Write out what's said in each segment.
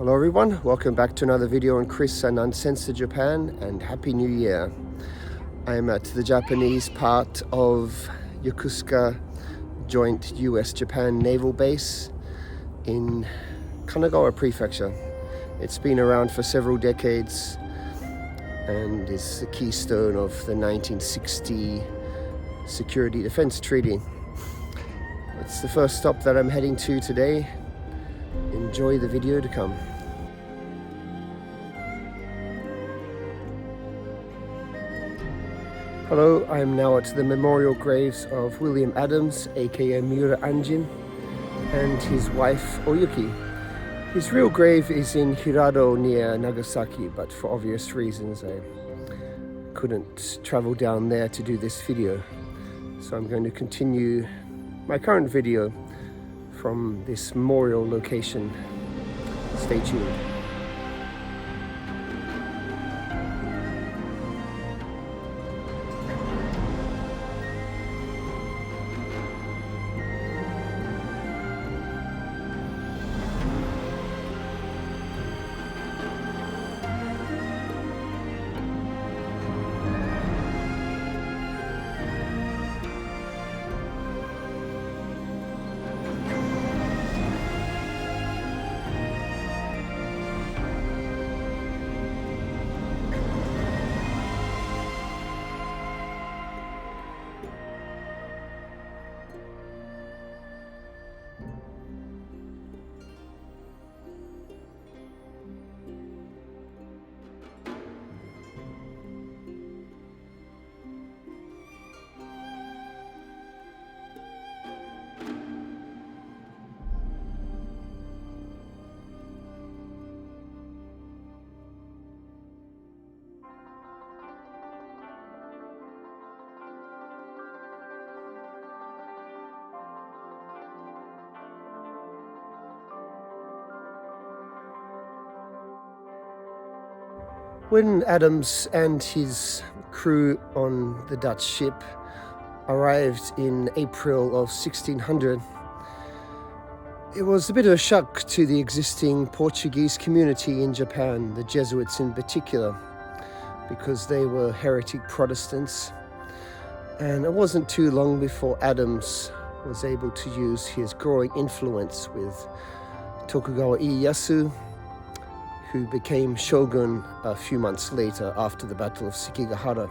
Hello everyone, welcome back to another video on Chris and Uncensored Japan, and Happy New Year. I am at the Japanese part of Yokosuka Joint US-Japan Naval Base in Kanagawa Prefecture. It's been around for several decades and is the keystone of the 1960 Security Defense Treaty. It's the first stop that I'm heading to today. Enjoy the video to come. Hello, I am now at the memorial graves of William Adams, aka Miura Anjin, and his wife Oyuki. His real grave is in Hirado near Nagasaki, but for obvious reasons I couldn't travel down there to do this video. So I'm going to continue my current video from this memorial location. Stay tuned. When Adams and his crew on the Dutch ship arrived in April of 1600, it was a bit of a shock to the existing Portuguese community in Japan, the Jesuits in particular, because they were heretic Protestants. And it wasn't too long before Adams was able to use his growing influence with Tokugawa Ieyasu, who became shogun a few months later after the Battle of Sekigahara,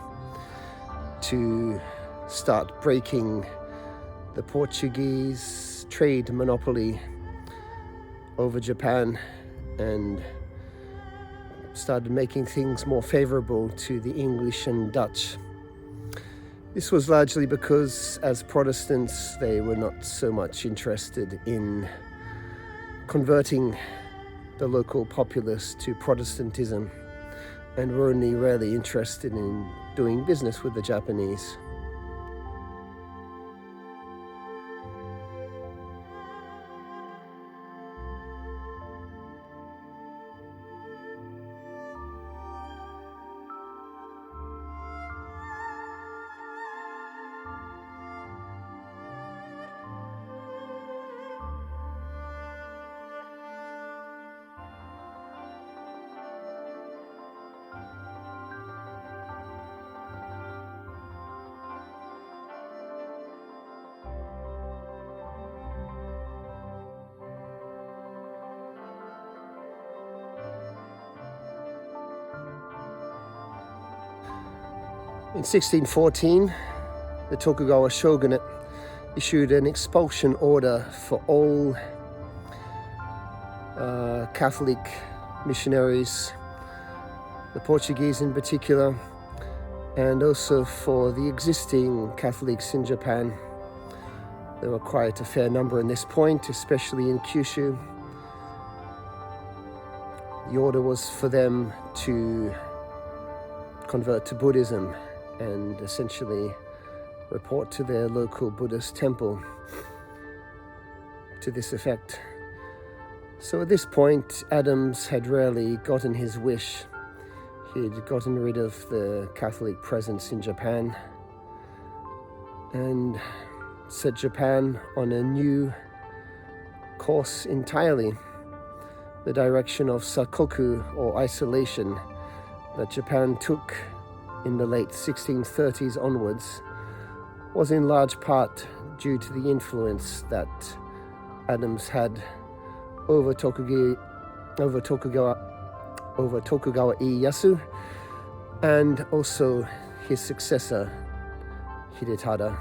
to start breaking the Portuguese trade monopoly over Japan and started making things more favorable to the English and Dutch. This was largely because, as Protestants, they were not so much interested in converting the local populace to Protestantism, and were only rarely interested in doing business with the Japanese. In 1614, the Tokugawa shogunate issued an expulsion order for all Catholic missionaries, the Portuguese in particular, and also for the existing Catholics in Japan. There were quite a fair number in this point, especially in Kyushu. The order was for them to convert to Buddhism and essentially report to their local Buddhist temple to this effect. So at this point, Adams had rarely gotten his wish. He'd gotten rid of the Catholic presence in Japan and set Japan on a new course entirely. the direction of sakoku, or isolation, that Japan took in the late 1630s onwards was in large part due to the influence that Adams had over Tokugawa Ieyasu, and also his successor Hidetada.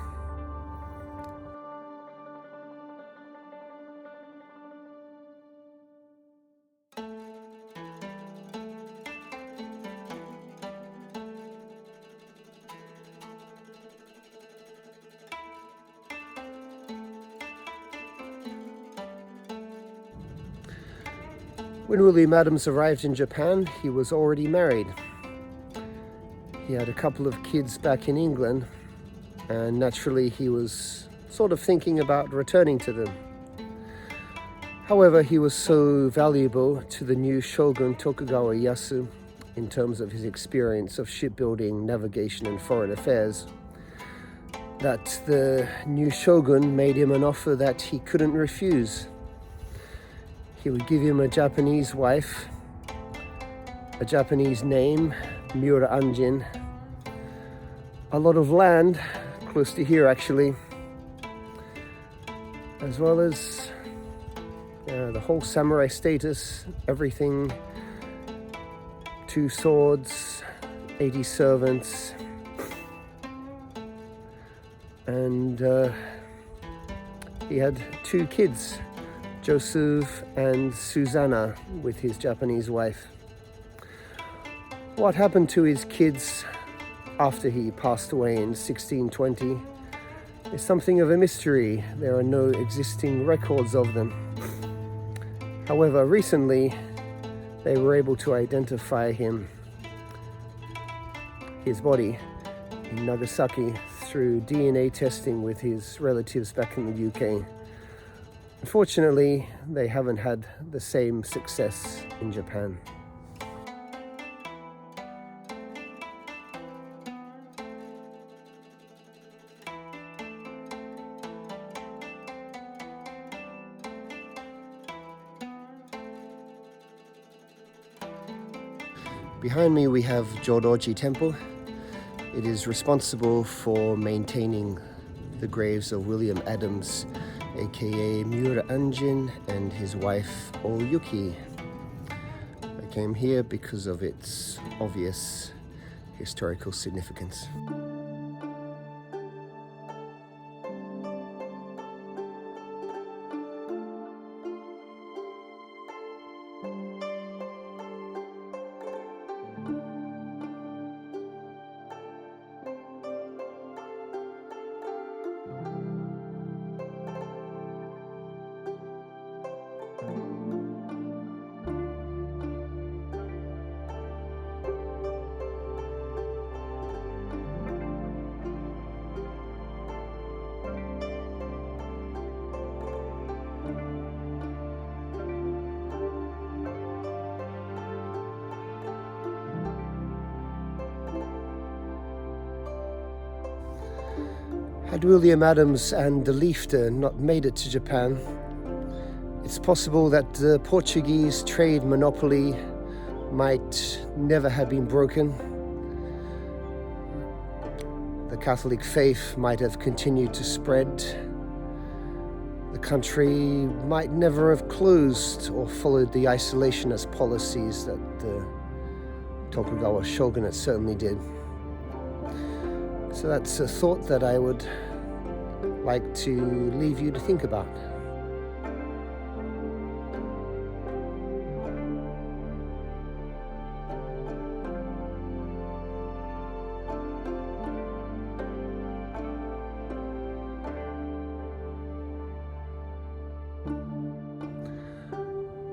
When William Adams arrived in Japan, he was already married. He had a couple of kids back in England, and naturally he was sort of thinking about returning to them. However, he was so valuable to the new shogun Tokugawa Ieyasu in terms of his experience of shipbuilding, navigation, and foreign affairs, that the new shogun made him an offer that he couldn't refuse. He would give him a Japanese wife, a Japanese name, Miura Anjin, a lot of land, close to here actually, as well as the whole samurai status, everything, 2 swords, 80 servants, and he had 2 kids, Joseph and Susanna, with his Japanese wife. What happened to his kids after he passed away in 1620 is something of a mystery. There are no existing records of them. However, recently they were able to identify his body in Nagasaki through DNA testing with his relatives back in the UK. Unfortunately, they haven't had the same success in Japan. Behind me we have Jodoji Temple. It is responsible for maintaining the graves of William Adams, aka Miura Anjin, and his wife Oyuki. I came here because of its obvious historical significance. Had William Adams and the Liefde not made it to Japan, it's possible that the Portuguese trade monopoly might never have been broken. The Catholic faith might have continued to spread. The country might never have closed or followed the isolationist policies that the Tokugawa shogunate certainly did. So that's a thought that I would like to leave you to think about.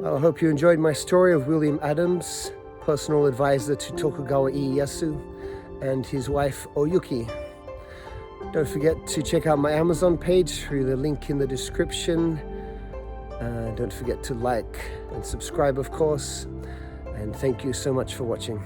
Well, I hope you enjoyed my story of William Adams, personal advisor to Tokugawa Ieyasu, and his wife Oyuki. Don't forget to check out my Amazon page through the link in the description. Don't forget to like and subscribe, of course. And thank you so much for watching.